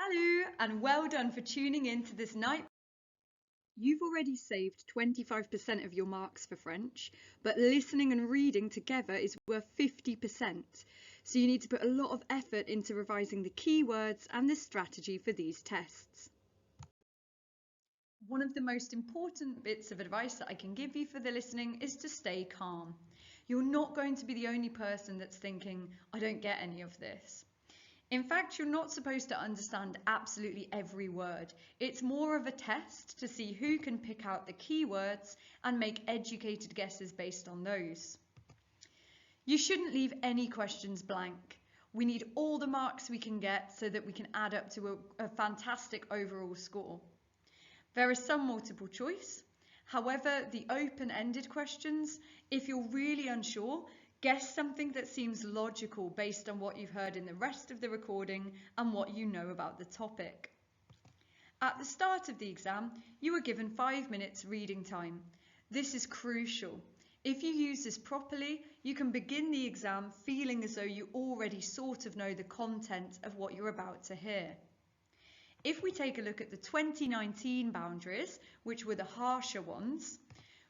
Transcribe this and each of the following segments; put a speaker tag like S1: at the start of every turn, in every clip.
S1: Hello and well done for tuning in to this night. You've already saved 25% of your marks for French, but listening and reading together is worth 50%. So you need to put a lot of effort into revising the keywords and the strategy for these tests. One of the most important bits of advice that I can give you for the listening is to stay calm. You're not going to be the only person that's thinking, I don't get any of this. In fact, you're not supposed to understand absolutely every word. It's more of a test to see who can pick out the keywords and make educated guesses based on those. You shouldn't leave any questions blank. We need all the marks we can get so that we can add up to a fantastic overall score. There is some multiple choice. However, the open-ended questions, if you're really unsure, guess something that seems logical based on what you've heard in the rest of the recording and what you know about the topic. At the start of the exam, you are given 5 minutes reading time. This is crucial. If you use this properly, you can begin the exam feeling as though you already sort of know the content of what you're about to hear. If we take a look at the 2019 boundaries, which were the harsher ones,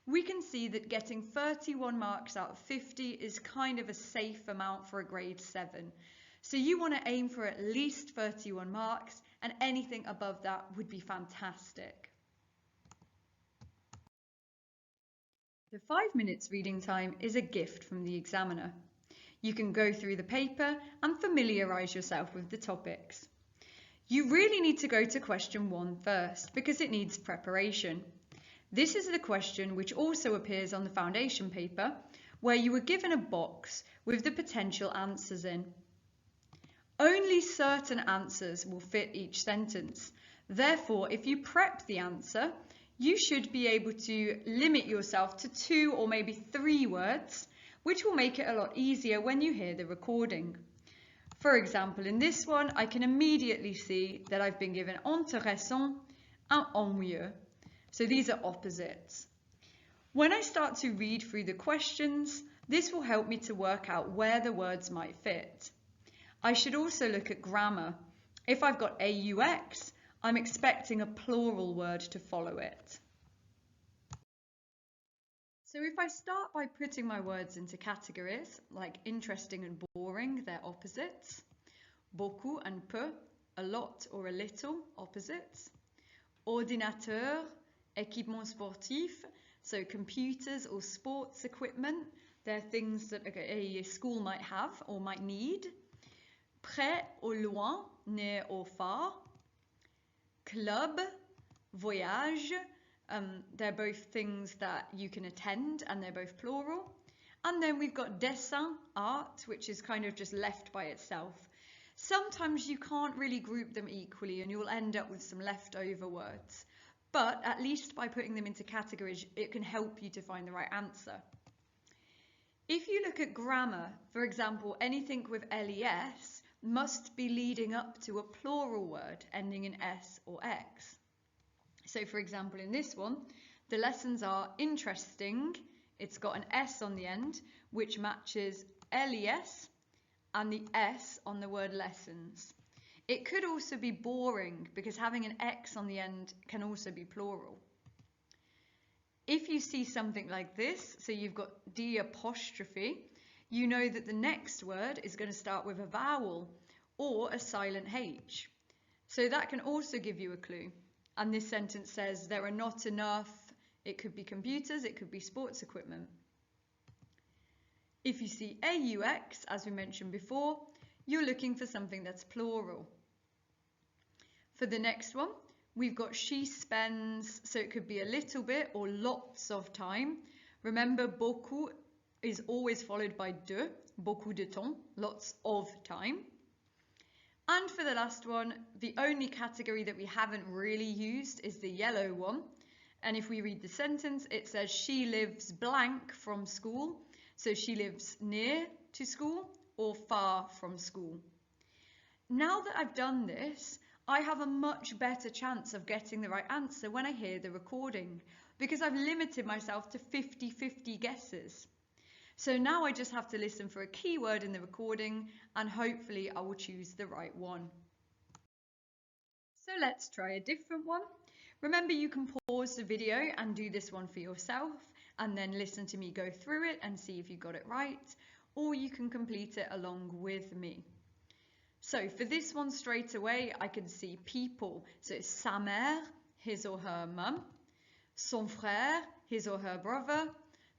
S1: we can see that getting 31 marks out of 50 is kind of a safe amount for a grade 7. So you want to aim for at least 31 marks, and anything above that would be fantastic. The 5 minutes reading time is a gift from the examiner. You can go through the paper and familiarise yourself with the topics. You really need to go to question 1 first because it needs preparation. This is the question which also appears on the foundation paper, where you were given a box with the potential answers in. Only certain answers will fit each sentence. Therefore, if you prep the answer, you should be able to limit yourself to 2 or maybe 3 words, which will make it a lot easier when you hear the recording. For example, in this one, I can immediately see that I've been given intéressant and ennuyeux. So these are opposites. When I start to read through the questions, this will help me to work out where the words might fit. I should also look at grammar. If I've got AUX, I'm expecting a plural word to follow it. So if I start by putting my words into categories, like interesting and boring, they're opposites. Beaucoup and peu, a lot or a little, opposites. Ordinateur, équipement sportif, so computers or sports equipment, they're things that a school might have or might need. Près ou loin, near or far. Club, voyage, they're both things that you can attend and they're both plural. And then we've got dessin, art, which is kind of just left by itself. Sometimes you can't really group them equally and you'll end up with some leftover words. But at least by putting them into categories, it can help you to find the right answer. If you look at grammar, for example, anything with les must be leading up to a plural word ending in s or x. So for example, in this one, the lessons are interesting. It's got an s on the end, which matches les and the s on the word lessons. It could also be boring because having an x on the end can also be plural. If you see something like this, so you've got D apostrophe, you know that the next word is going to start with a vowel or a silent H. So that can also give you a clue. And this sentence says there are not enough, it could be computers, it could be sports equipment. If you see AUX, as we mentioned before, you're looking for something that's plural. For the next one, we've got she spends, so it could be a little bit or lots of time. Remember, beaucoup is always followed by de, beaucoup de temps, lots of time. And for the last one, the only category that we haven't really used is the yellow one. And if we read the sentence, it says she lives blank from school. So she lives near to school or far from school. Now that I've done this, I have a much better chance of getting the right answer when I hear the recording because I've limited myself to 50-50 guesses. So now I just have to listen for a keyword in the recording and hopefully I will choose the right one. So let's try a different one. Remember, you can pause the video and do this one for yourself and then listen to me go through it and see if you got it right, or you can complete it along with me. So for this one straight away, I can see people. So it's sa mère, his or her mum, son frère, his or her brother,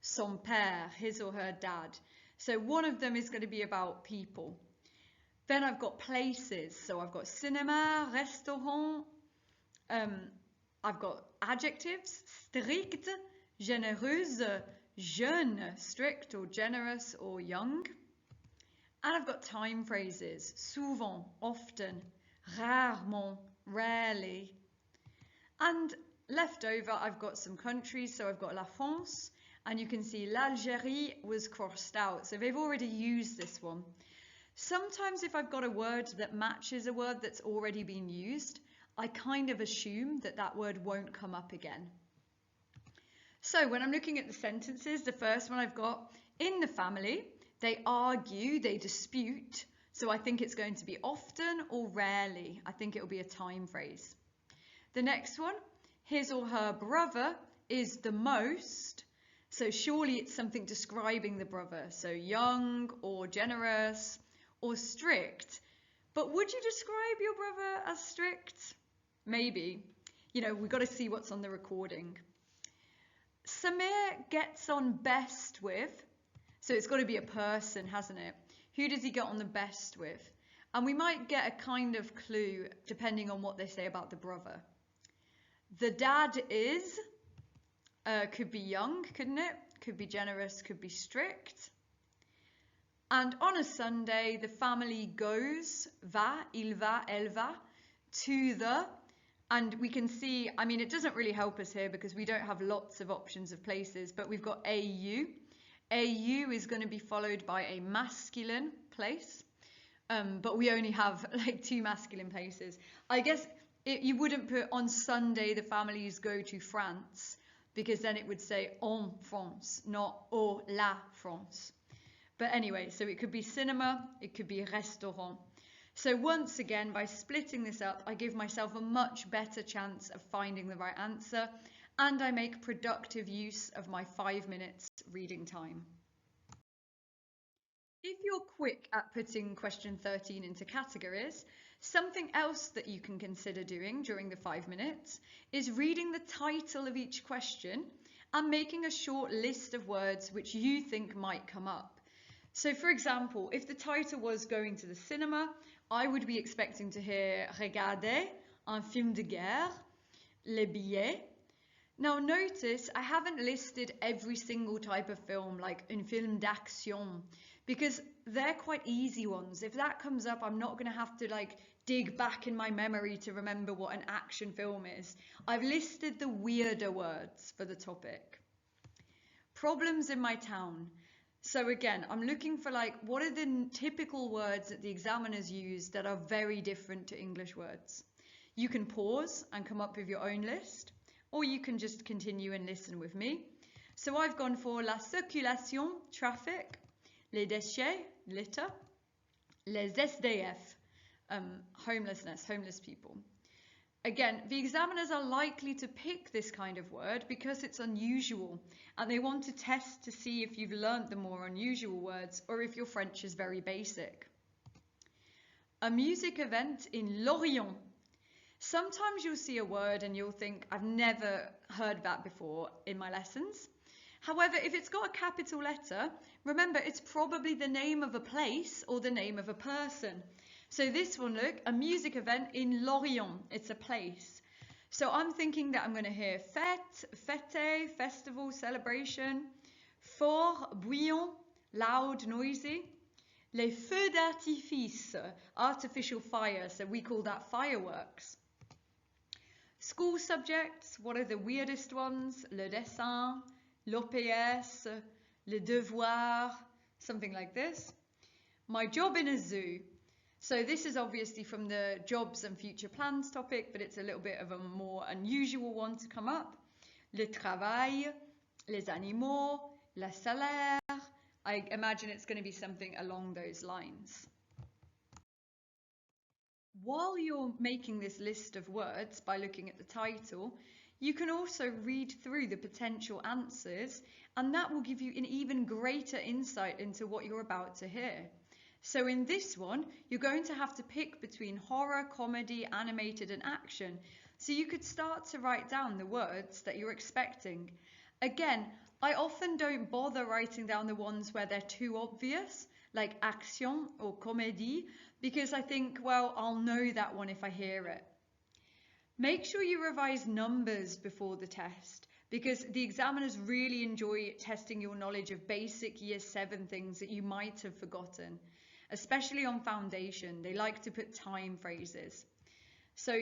S1: son père, his or her dad. So one of them is going to be about people. Then I've got places. So I've got cinéma, restaurant. I've got adjectives, strict, généreuse, jeune, strict or generous or young. And I've got time phrases, souvent, often, rarement, rarely. And left over, I've got some countries. So I've got la France, and you can see l'Algérie was crossed out. So they've already used this one. Sometimes if I've got a word that matches a word that's already been used, I kind of assume that that word won't come up again. So when I'm looking at the sentences, the first one I've got, in the family, they argue, they dispute. So I think it's going to be often or rarely. I think it will be a time phrase. The next one, his or her brother is the most. So surely it's something describing the brother. So young or generous or strict. But would you describe your brother as strict? Maybe. You know, we've got to see what's on the recording. Samir gets on best with. So it's got to be a person, hasn't it? Who does he get on the best with? And we might get a kind of clue depending on what they say about the brother. The dad is, could be young, couldn't it? Could be generous, could be strict. And on a Sunday, the family goes, va, il va, elle va, to the, and we can see, I mean, it doesn't really help us here because we don't have lots of options of places, but we've got AU. AU is going to be followed by a masculine place, but we only have like 2 masculine places. I guess you wouldn't put on Sunday the families go to France, because then it would say en France, not au la France. But anyway, so it could be cinema, it could be restaurant. So once again, by splitting this up, I give myself a much better chance of finding the right answer, and I make productive use of my 5 minutes reading time. If you're quick at putting question 13 into categories, something else that you can consider doing during the 5 minutes is reading the title of each question and making a short list of words which you think might come up. So for example, if the title was going to the cinema, I would be expecting to hear regarder un film de guerre, les billets. Now notice I haven't listed every single type of film like un film d'action, because they're quite easy ones. If that comes up, I'm not going to have to like dig back in my memory to remember what an action film is. I've listed the weirder words for the topic. Problems in my town. So again, I'm looking for like, what are the typical words that the examiners use that are very different to English words? You can pause and come up with your own list, or you can just continue and listen with me. So I've gone for la circulation, traffic, les déchets, litter, les SDF, homelessness, homeless people. Again, the examiners are likely to pick this kind of word because it's unusual, and they want to test to see if you've learnt the more unusual words or if your French is very basic. A music event in Lorient. Sometimes you'll see a word and you'll think, I've never heard that before in my lessons. However, if it's got a capital letter, remember it's probably the name of a place or the name of a person. So this one, look, a music event in Lorient, it's a place. So I'm thinking that I'm going to hear fête, fête, festival, celebration, fort, bouillant, loud, noisy. Les feux d'artifice, artificial fire, so we call that fireworks. School subjects, what are the weirdest ones? Le dessin, l'OPS, le devoir, something like this. My job in a zoo. So this is obviously from the jobs and future plans topic, but it's a little bit of a more unusual one to come up. Le travail, les animaux, le salaire. I imagine it's going to be something along those lines. While you're making this list of words by looking at the title, you can also read through the potential answers, and that will give you an even greater insight into what you're about to hear. So in this one, you're going to have to pick between horror, comedy, animated, and action. So you could start to write down the words that you're expecting. Again, I often don't bother writing down the ones where they're too obvious, like action or comédie, because I think, well, I'll know that one if I hear it. Make sure you revise numbers before the test, because the examiners really enjoy testing your knowledge of basic Year 7 things that you might have forgotten. Especially on foundation, they like to put time phrases. So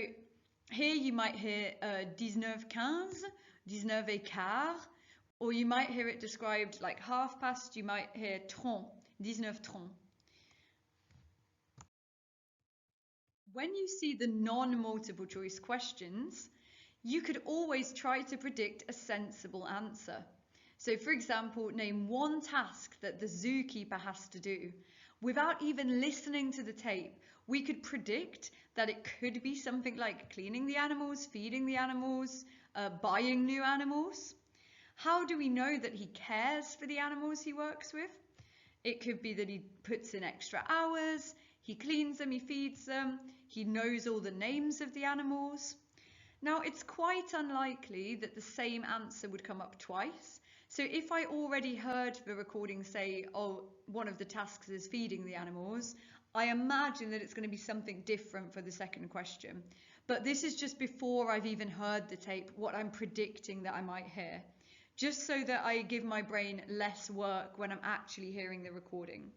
S1: here you might hear 19:15, 19:15, or you might hear it described like 30:30, you might hear 30, 19:30. When you see the non-multiple choice questions, you could always try to predict a sensible answer. So for example, name one task that the zookeeper has to do. Without even listening to the tape, we could predict that it could be something like cleaning the animals, feeding the animals, buying new animals. How do we know that he cares for the animals he works with? It could be that he puts in extra hours, he cleans them, he feeds them, he knows all the names of the animals. Now, it's quite unlikely that the same answer would come up twice. So if I already heard the recording say, oh, one of the tasks is feeding the animals, I imagine that it's going to be something different for the second question. But this is just before I've even heard the tape, what I'm predicting that I might hear, just so that I give my brain less work when I'm actually hearing the recording.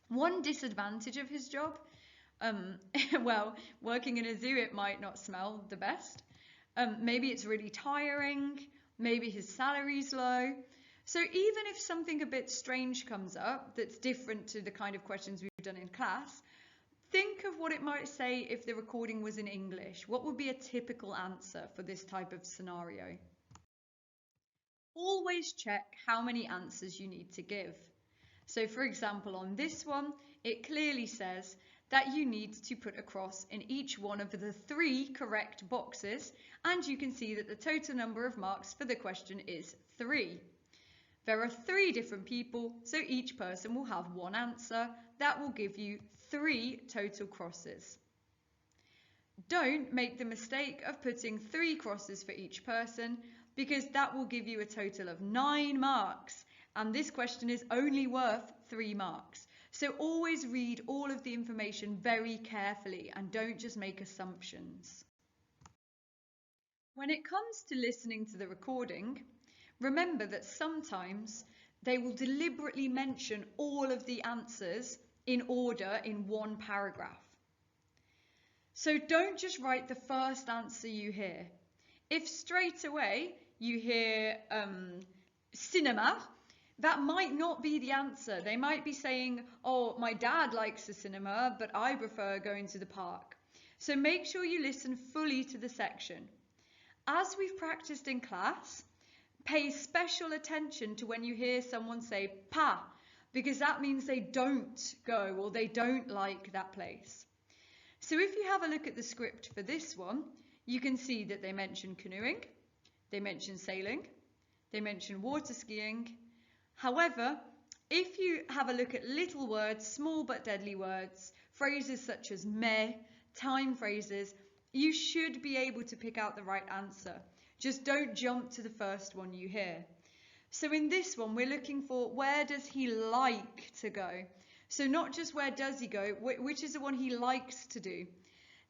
S1: One disadvantage of his job, well, working in a zoo, it might not smell the best. Maybe it's really tiring. Maybe his salary's low. So even if something a bit strange comes up that's different to the kind of questions we've done in class, think of what it might say if the recording was in English. What would be a typical answer for this type of scenario? Always check how many answers you need to give. So for example, on this one, it clearly says that you need to put a cross in each one of the 3 correct boxes, and you can see that the total number of marks for the question is 3. There are 3 different people, so each person will have 1 answer. That will give you 3 total crosses. Don't make the mistake of putting 3 crosses for each person, because that will give you a total of 9 marks, and this question is only worth 3 marks. So always read all of the information very carefully and don't just make assumptions. When it comes to listening to the recording, remember that sometimes they will deliberately mention all of the answers in order in one paragraph. So don't just write the first answer you hear. If straight away you hear cinema, that might not be the answer. They might be saying, oh, my dad likes the cinema, but I prefer going to the park. So make sure you listen fully to the section. As we've practiced in class, pay special attention to when you hear someone say pas, because that means they don't go or they don't like that place. So if you have a look at the script for this one, you can see that they mention canoeing, they mention sailing, they mention water skiing. However, if you have a look at little words, small but deadly words, phrases such as mais, time phrases, you should be able to pick out the right answer. Just don't jump to the first one you hear. So in this one, we're looking for where does he like to go? So not just where does he go, which is the one he likes to do.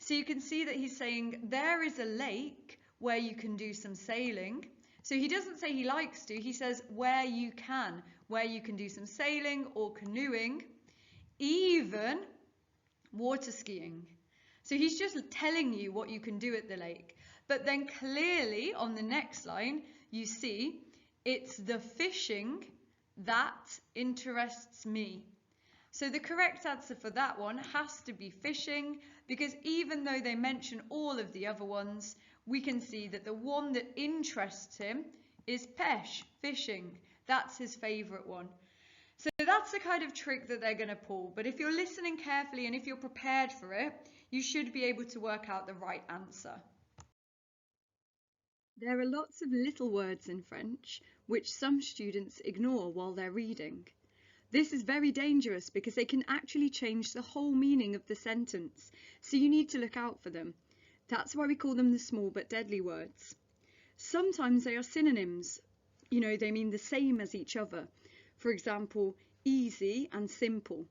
S1: So you can see that he's saying there is a lake where you can do some sailing. So he doesn't say he likes to, he says where you can do some sailing or canoeing, even water skiing. So he's just telling you what you can do at the lake. But then clearly on the next line, you see it's the fishing that interests me. So the correct answer for that one has to be fishing, because even though they mention all of the other ones, we can see that the one that interests him is pêche, fishing. That's his favourite one. So that's the kind of trick that they're going to pull. But if you're listening carefully and if you're prepared for it, you should be able to work out the right answer. There are lots of little words in French which some students ignore while they're reading. This is very dangerous because they can actually change the whole meaning of the sentence, so you need to look out for them. That's why we call them the small but deadly words. Sometimes they are synonyms. They mean the same as each other. For example, easy and simple.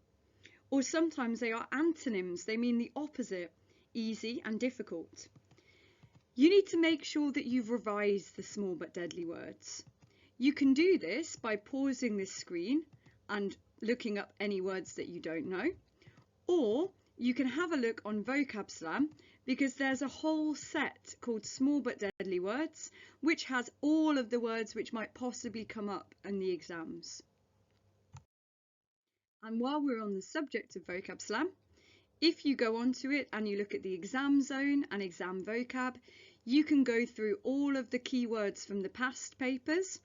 S1: Or sometimes they are antonyms. They mean the opposite, easy and difficult. You need to make sure that you've revised the small but deadly words. You can do this by pausing this screen and looking up any words that you don't know, or you can have a look on Vocab Slam because there's a whole set called Small but Deadly Words which has all of the words which might possibly come up in the exams. And while we're on the subject of Vocab Slam, if you go onto it and you look at the exam zone and exam vocab, you can go through all of the keywords from the past papers,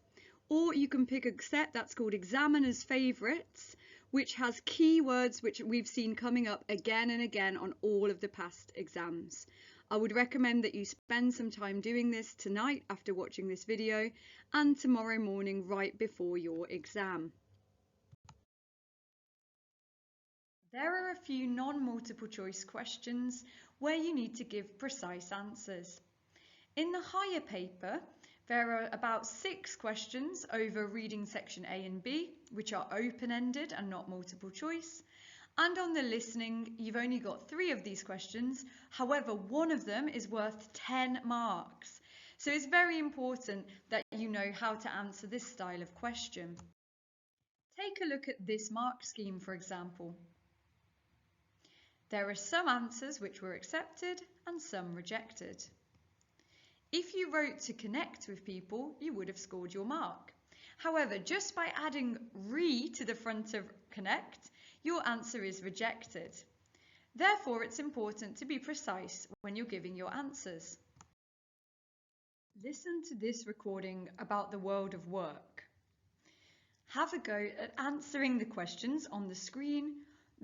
S1: or you can pick a set that's called Examiner's Favourites, which has keywords which we've seen coming up again and again on all of the past exams. I would recommend that you spend some time doing this tonight after watching this video and tomorrow morning right before your exam. There are a few non-multiple choice questions where you need to give precise answers. In the higher paper, there are about 6 questions over reading section A and B, which are open-ended and not multiple choice. And on the listening, you've only got 3 of these questions. However, one of them is worth 10 marks. So it's very important that you know how to answer this style of question. Take a look at this mark scheme, for example. There are some answers which were accepted and some rejected. If you wrote to connect with people, you would have scored your mark. However, just by adding re to the front of connect, your answer is rejected. Therefore, it's important to be precise when you're giving your answers. Listen to this recording about the world of work. Have a go at answering the questions on the screen,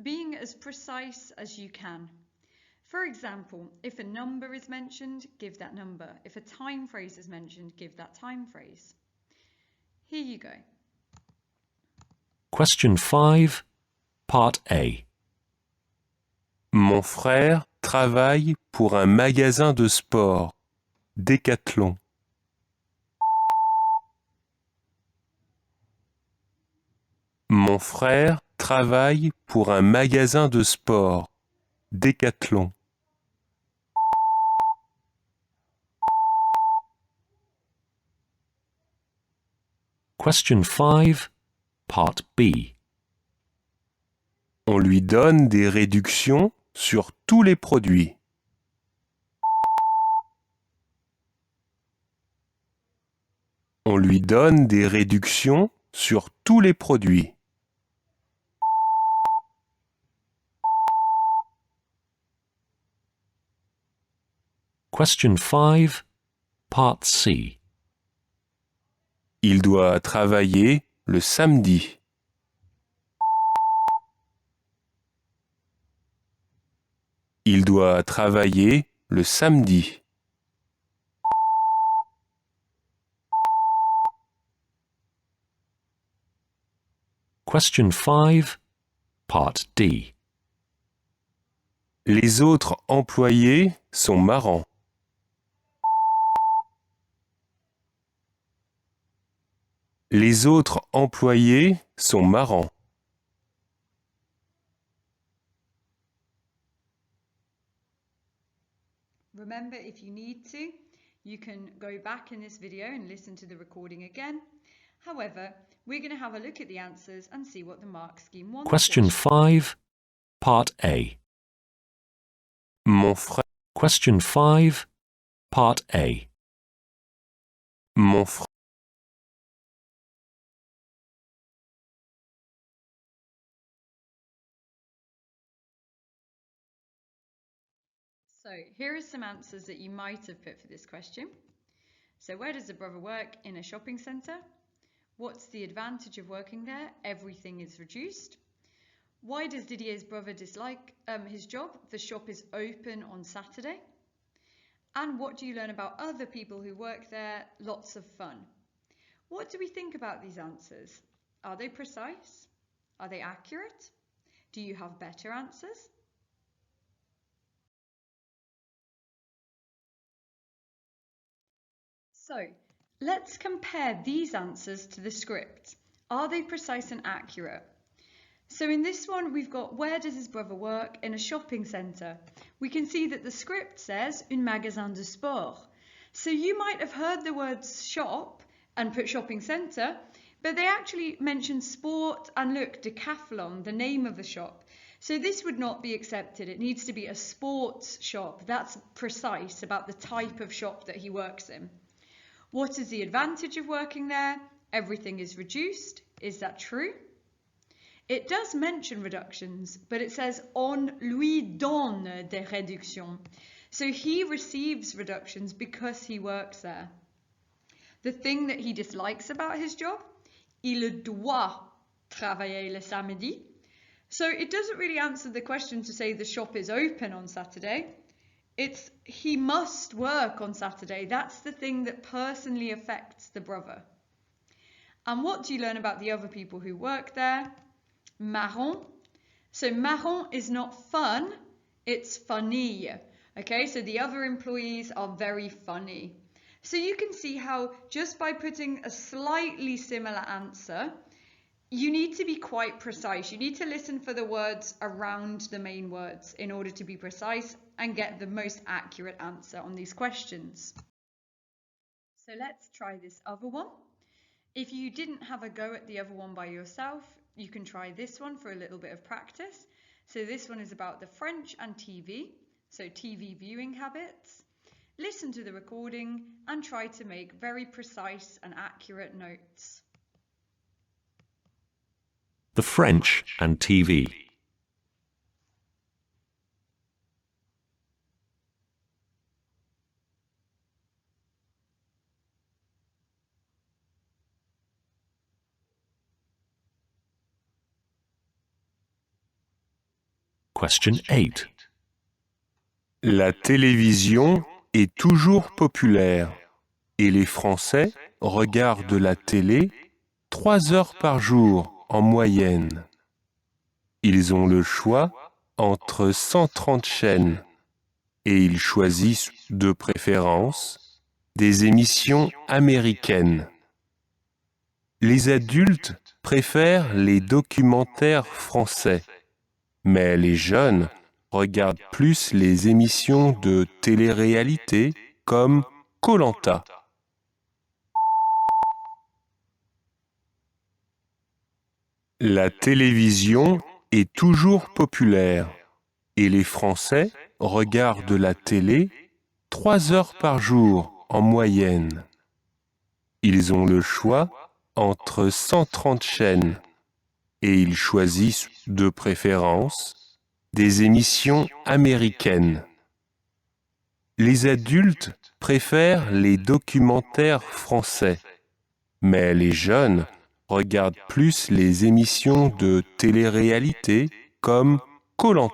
S1: being as precise as you can. For example, if a number is mentioned, give that number. If a time phrase is mentioned, give that time phrase. Here you go.
S2: Question 5, Part A. Mon frère travaille pour un magasin de sport, Decathlon. Mon frère travaille pour un magasin de sport, Decathlon. Question 5, Part B. On lui donne des réductions sur tous les produits. On lui donne des réductions sur tous les produits. Question 5, Part C. Il doit travailler le samedi. Il doit travailler le samedi. Question 5, Part D. Les autres employés sont marrants. Les autres employés sont marrants.
S1: Remember, if you need to, you can go back in this video and listen to the recording again. However, we're going to have a look at the answers and see what the mark scheme wants.
S2: Question 5, Part A. Mon frère. Question 5, Part A. Mon frère.
S1: So here are some answers that you might have put for this question. So where does the brother work? In a shopping centre. What's the advantage of working there? Everything is reduced. Why does Didier's brother dislike his job? The shop is open on Saturday. And what do you learn about other people who work there? Lots of fun. What do we think about these answers? Are they precise? Are they accurate? Do you have better answers? So, let's compare these answers to the script. Are they precise and accurate? So in this one, we've got where does his brother work? In a shopping centre. We can see that the script says un magasin de sport. So you might have heard the words shop and put shopping centre, but they actually mention sport and look, Decathlon, the name of the shop. So this would not be accepted. It needs to be a sports shop. That's precise about the type of shop that he works in. What is the advantage of working there? Everything is reduced. Is that true? It does mention reductions, but it says on lui donne des réductions. So he receives reductions because he works there. The thing that he dislikes about his job, il doit travailler le samedi. So it doesn't really answer the question to say the shop is open on Saturday. It's he must work on Saturday. That's the thing that personally affects the brother. And what do you learn about the other people who work there? Marrant. So marrant is not fun, it's funny. Okay, so the other employees are very funny. So you can see how just by putting a slightly similar answer, you need to be quite precise. You need to listen for the words around the main words in order to be precise and get the most accurate answer on these questions. So let's try this other one. If you didn't have a go at the other one by yourself, you can try this one for a little bit of practice. So this one is about the French and TV, so TV viewing habits. Listen to the recording and try to make very precise and accurate notes.
S2: The French and TV. Question 8. La télévision est toujours populaire et les Français regardent la télé 3 heures par jour en moyenne. Ils ont le choix entre 130 chaînes et ils choisissent de préférence des émissions américaines. Les adultes préfèrent les documentaires français, mais les jeunes regardent plus les émissions de télé-réalité comme koh. La télévision est toujours populaire et les Français regardent la télé 3 heures par jour en moyenne. Ils ont le choix entre 130 chaînes et ils choisissent de préférence des émissions américaines. Les adultes préfèrent les documentaires français, mais les jeunes regardent plus les émissions de télé-réalité comme koh.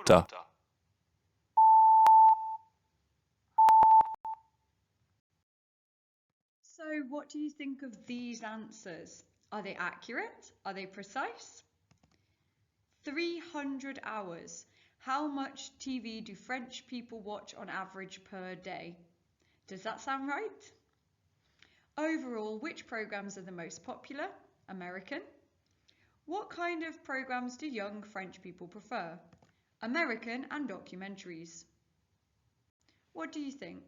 S1: So what do you think of these answers? Are they accurate? Are they precise? 300 hours. How much TV do French people watch on average per day? Does that sound right? Overall, which programs are the most popular? American. What kind of programs do young French people prefer? American and documentaries. What do you think?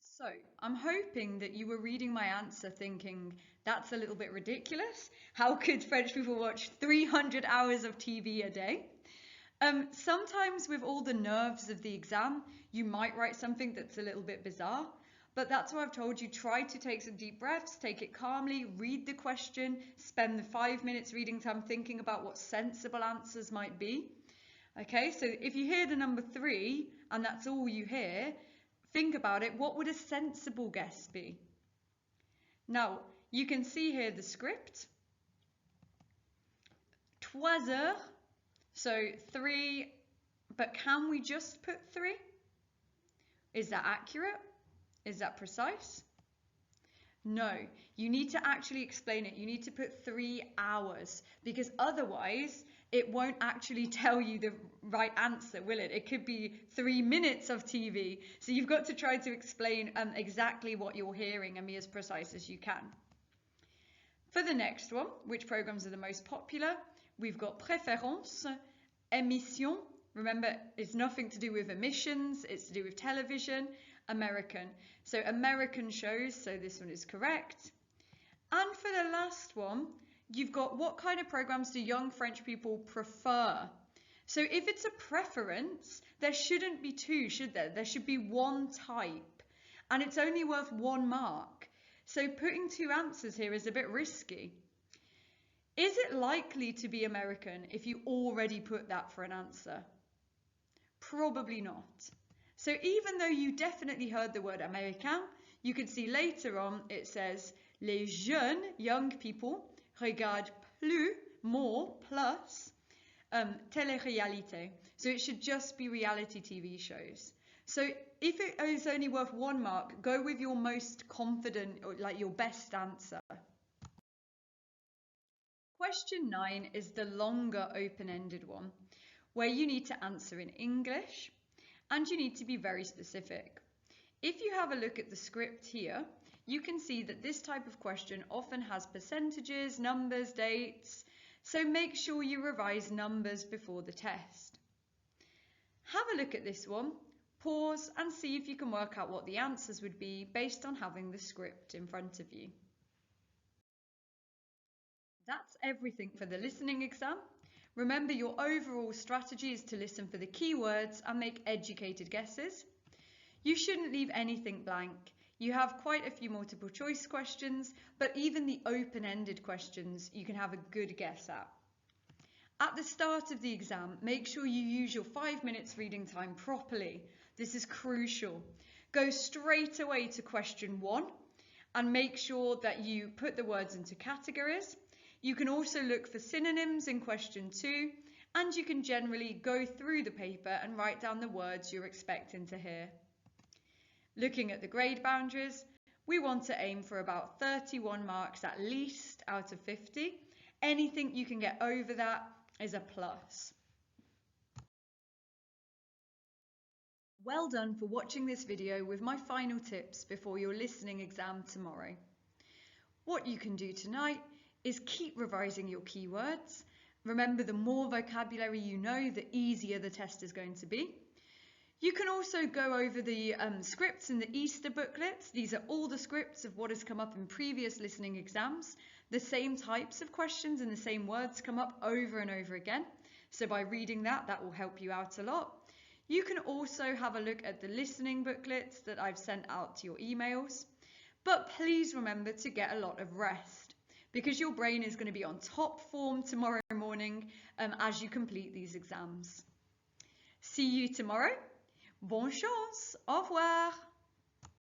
S1: So, I'm hoping that you were reading my answer thinking, that's a little bit ridiculous. How could French people watch 300 hours of TV a day? Sometimes with all the nerves of the exam, you might write something that's a little bit bizarre, but that's why I've told you, try to take some deep breaths, take it calmly, read the question, spend the 5 minutes reading time thinking about what sensible answers might be. Okay, so if you hear the number 3 and that's all you hear, think about it, what would a sensible guess be? Now, you can see here the script. 3 heures, so 3, but can we just put 3? Is that accurate? Is that precise? No, you need to actually explain it. You need to put 3 hours because otherwise it won't actually tell you the right answer, will it? It could be 3 minutes of TV. So you've got to try to explain exactly what you're hearing and be as precise as you can. For the next one, which programs are the most popular? We've got préférence, émission. Remember, it's nothing to do with emissions, it's to do with television. American. So American shows, so this one is correct. And for the last one, you've got what kind of programs do young French people prefer? So if it's a preference, there shouldn't be 2, should there? There should be 1 type, and it's only worth 1 mark. So putting 2 answers here is a bit risky. Is it likely to be American if you already put that for an answer? Probably not. So even though you definitely heard the word américain, you can see later on it says les jeunes, young people, regardent plus, more, plus, télé-réalité. So it should just be reality TV shows. So if it is only worth 1 mark, go with your most confident, or like your best answer. Question 9 is the longer open-ended one, where you need to answer in English. And you need to be very specific. If you have a look at the script here, you can see that this type of question often has percentages, numbers, dates, so make sure you revise numbers before the test. Have a look at this one, pause and see if you can work out what the answers would be based on having the script in front of you. That's everything for the listening exam. Remember, your overall strategy is to listen for the keywords and make educated guesses. You shouldn't leave anything blank. You have quite a few multiple choice questions, but even the open-ended questions you can have a good guess at. At the start of the exam, make sure you use your 5 minutes reading time properly. This is crucial. Go straight away to question 1 and make sure that you put the words into categories. You can also look for synonyms in question 2, and you can generally go through the paper and write down the words you're expecting to hear. Looking at the grade boundaries, we want to aim for about 31 marks at least out of 50. Anything you can get over that is a plus. Well done for watching this video with my final tips before your listening exam tomorrow. What you can do tonight is keep revising your keywords. Remember, the more vocabulary you know, the easier the test is going to be. You can also go over the scripts in the Easter booklets. These are all the scripts of what has come up in previous listening exams. The same types of questions and the same words come up over and over again. So by reading that, that will help you out a lot. You can also have a look at the listening booklets that I've sent out to your emails. But please remember to get a lot of rest, because your brain is going to be on top form tomorrow morning as you complete these exams. See you tomorrow. Bonne chance. Au revoir.